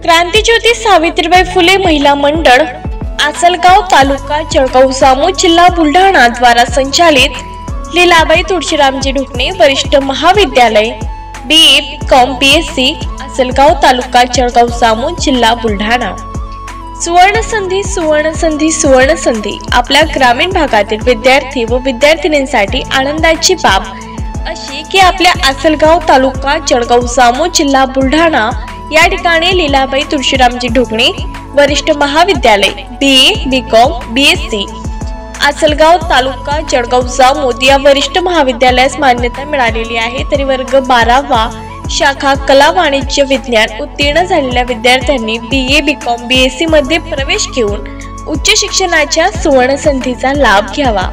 क्रांतिज्योती सावित्रीबाई फुले महिला मंडळ आसलगाव तालुका जळगाव जामोद जिल्हा बुलढाणा द्वारा संचालित लीलाबाई तुळशीरामजी ढोकणे वरिष्ठ महाविद्यालय BA BCom BSc आसलगाव तालुका जळगाव जामोद जिल्हा बुलढाणा। सुवर्ण संधी सुवर्ण संधी सुवर्ण संधी आपल्या ग्रामीण भागातील विद्यार्थी व विद्यार्थिनींसाठी आनंदाची बाब अशी की आपल्या आसलगाव तालुका जळगाव जामोद जिल्हा बुलढाणा या ठिकाणी लीलाबाई तुळशीरामजी ढोकणे वरिष्ठ महाविद्यालय BA BCom BSc आसलगाव तालुका जळगाव जामोद या वरिष्ठ महाविद्यालयास मान्यता मिळालेली आहे। तरी वर्ग 12वा शाखा कला वाणिज्य विज्ञान उत्तीर्ण झालेल्या विद्यार्थ्यांनी BA BCom BSc मध्ये प्रवेश घेऊन उच्च शिक्षणाच्या सुवर्ण संधीचा लाभ घ्यावा।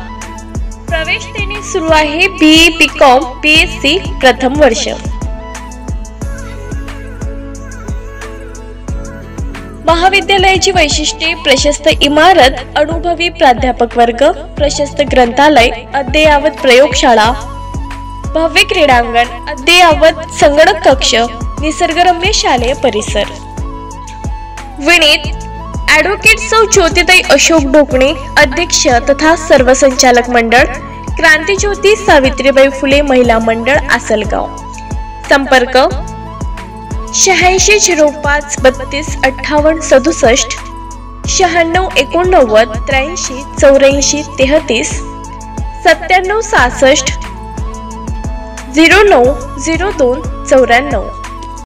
प्रवेश देणे सुरू आहे BA BCom BSc प्रथम वर्ष। महाविद्यालयाची वैशिष्ट्ये प्रशस्त इमारत, अनुभवी प्राध्यापक वर्ग, प्रशस्त ग्रंथालय, अद्ययावत प्रयोगशाळा, भव्य क्रीडांगण, अद्ययावत संगणक कक्ष, निसर्गरम्य शालेय परिसर। विनीत ॲडव्होकेट सौ ज्योतिताई अशोक ढोकणे अध्यक्ष तथा सर्व संचालक मंडळ क्रांतिज्योती सावित्रीबाई फुले महिला मंडळ आसलगाव। संपर्क 86 05 32 58 67 96 89 83 84 33 97 66 09 02 94।